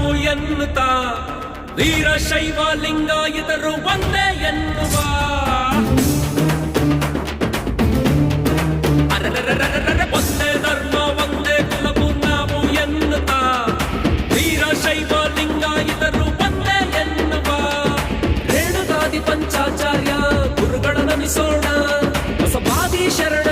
ನಾವು ಎನ್ನುತ್ತಾ ವೀರಶೈವ ಲಿಂಗಾಯತರು ಒಂದೇ ಎನ್ನುವ ಒಂದೇ ಧರ್ಮ ಒಂದೇ ಕುಲವು ನಾವು ಎನ್ನುತ್ತಾ ವೀರಶೈವ ಲಿಂಗಾಯತರು ಒಂದೇ ಎನ್ನುವ ರೇಣುಕಾದಿ ಪಂಚಾಚಾರ್ಯ ಗುರುಗಳ ನಮಿಸೋಣ ಬಸವಾದಿ ಶರಣ